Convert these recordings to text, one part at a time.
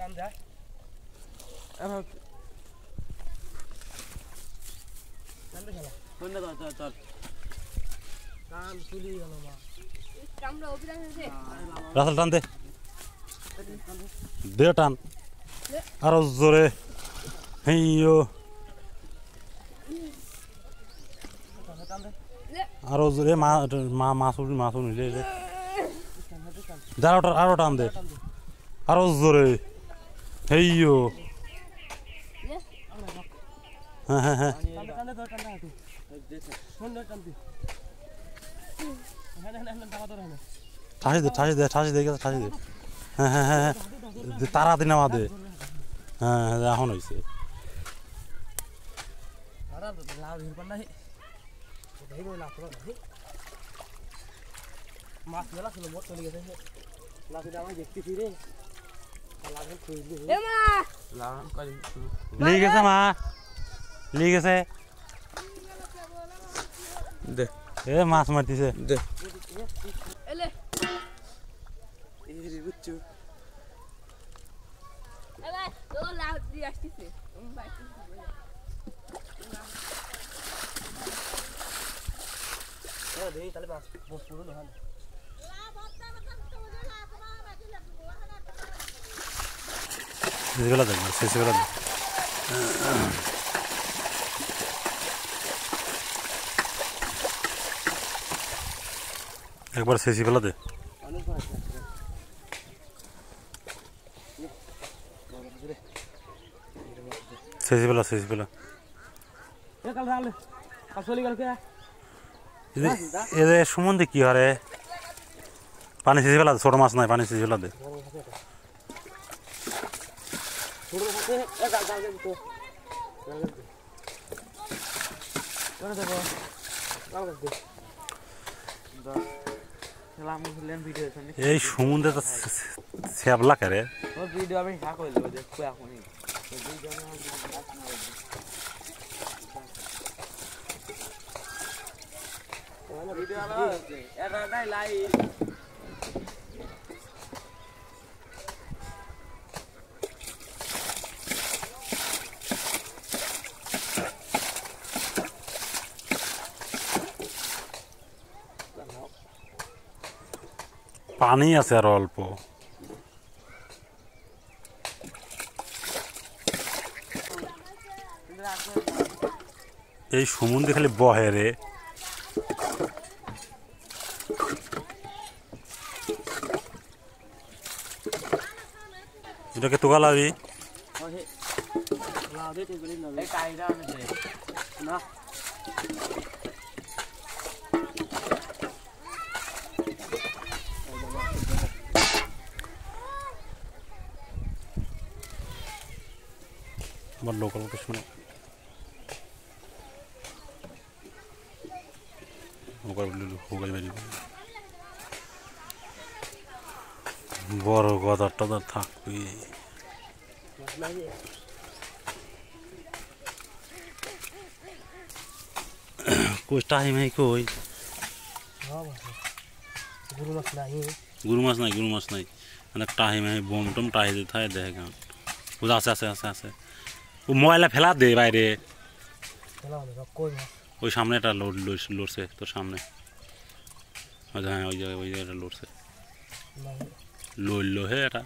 টান দে চল কাম চুলি গেল মা কামড়া অভিরাম দে রাসেল টান দে দে টান আরো জোরে হেইয়ো আরো জোরে মাছ নিলে দাঁড়াও আরো টান দে আরো জোরে হেইয়ো হ্যাঁ হ্যাঁ হ্যাঁ ঠাসি দে হ্যাঁ হ্যাঁ হ্যাঁ তারা দিন নামা দে হ্যাঁ এখন হয়েছে মাছ মেলা ছিল মোট চলে গেছে লাঠিটা আমি দেখতেছি রে লিয়ে গেছে মা লিয়ে গেছে দে এ মাছ মারতেছে দে এলে এই বুচ্চু এলে তো লাভ দিয়ে আসতেছে দেই তাহলে মাছ পুরো না শেষবেলা দেখবো শেষবেলা দেখ একবার শেষি ফেলা দে শেষি ফেলা এদের সম্বন্ধে কি হারে পানি শেষে ফেলা ছোট মাছ নাই পানি শেষে ফেলা দে এই সমুদ্রে তো শ্যাবলা করে ভিডিও আমি হ্যাঁ করে দেবো দেখো এখনই ভিডিও এটা নাই লাইভ পানি আছে আর অল্প এই সমুদ্রে খালি বহে রে এটাকে তোকা লাবি না আমার লোকাল কিছু না বড় গদার টদার থাকবি কই টাইম নাই কই গুরু মাছ নাই মানে টাইম নাই বম টম টাই দিতে হয় দেখে গান আছে ও ময়লা ফেলা দে বাইরে ওই সামনে একটা লড়ছে তোর সামনে হ্যাঁ ওই জায়গাটা লড়ছে লড়লো হে এটা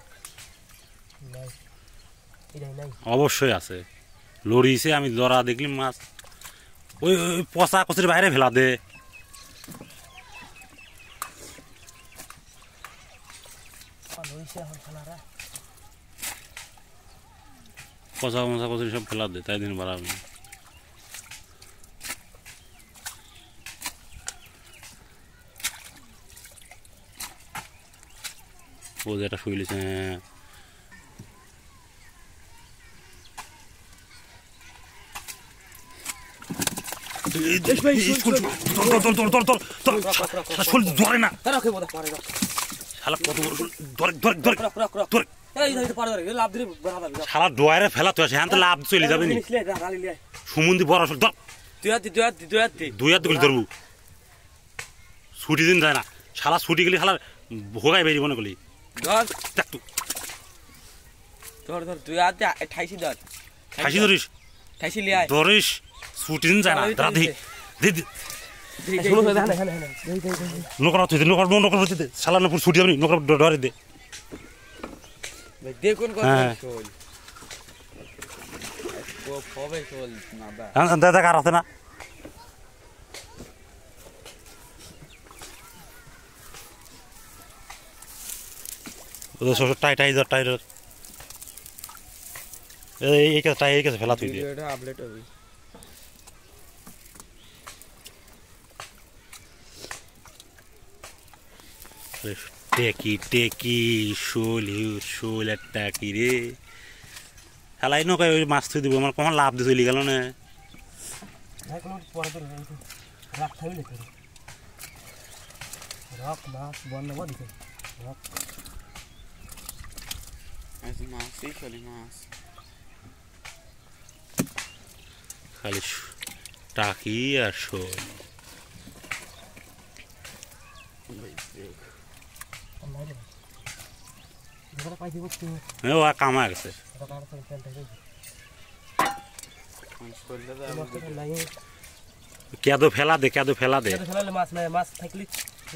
অবশ্যই আছে লড়িছে আমি লড়া দেখলি মাছ ওই পচা কচির বাইরে ফেলা দে পচা মচা কচির সব ফেলা দে তাই দিন বাড়াবি ও যেটা শুইলিছে ধরে না ডোয়ারে ফেলা তো হ্যাঁ লাভ চলে যাবে সুমন্দি বড় দুই হাত গুলি ধরবো ছুটি দিন যায় না শালা ছুটি গেলি শালা ভোগাই বেরিব না গলি ধর ধর তুই আতে 28 ধর খাসি ধরিস খাইছি লিয়াই ধরিস ছুটি দিন যায় না দাদি দিদি শুনো না না না নকরা তুই নকরা তুই সালানপুর ছুটি যাবনি নকরা ধরে দে ভাই দেখুন কথা শোল ও হবে শোল না বা দাদা কার আছে না ওদের সব টাই এই কাছে ফেলা তুই দিয়ে ভিডিওটা আপলোড হবে টেকি শোল একটা কি রে হেলাই নকাই ওই মাছ থুই দিব আমার কখন লাভ দিয়ে চলি গেল না খালি টাকি আর শোল ও কামা গেছে কেদো ফেলা দে মাছ থাকলে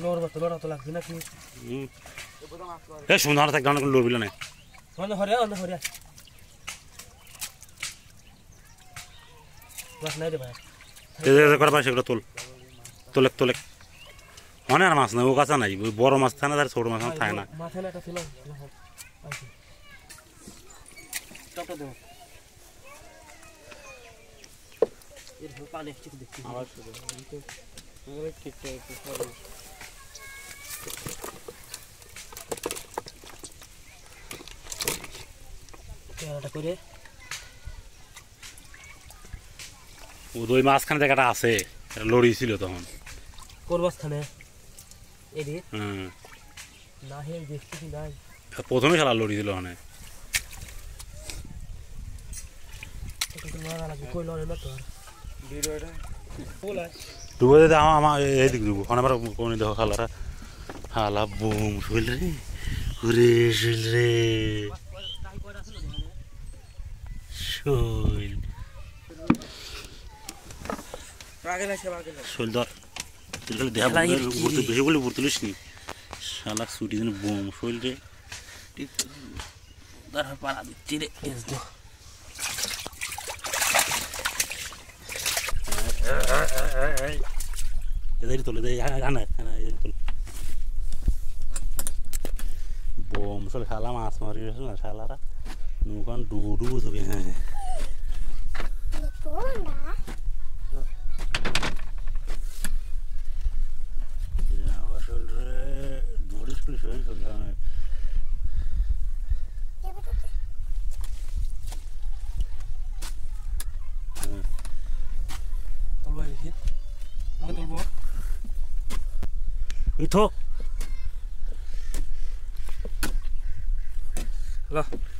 লড়তো লাগবে নাকি সুন্দর থাকলে অনেক লড়বিল না মাছ নাই রে ভাই করে পাই সেগুলো তোলে অনেক আর মাছ নাই ও কাছে নাই ওই বড় মাছ থাকে না তার ছোট মাছ থাকে না মাথায় একটা ছিল টপটা দাও এর পানি একটু দেখি আবার শুরু হবে ঠিকঠাক একটু সরো এটা করে ওই মাঝখানে জায়গাটা আছে লড়িয়েছিল তখন কোন মাঝখানে এদি হুম না হে দেখছি নাই প্রথমে খেলা লড়িয়েছিল ওখানে ডুবে দিতে আমার এইদিক ডুবো ওখানে আবার কোন দেখো খালারা হালা বুম শুইল রে ঘুরে শুইল রে শৈল শৈল ধর দেহা বেশি বলে বুড়তুলিস নি শালা ছুটি দিন বুম শৈল রে পাড়া দিচ্ছি রে এদের তোলে বোম চলে শালা মাছ মারি না শালারা নৌকান ডুবু থাকবে হ্যাঁ Lah.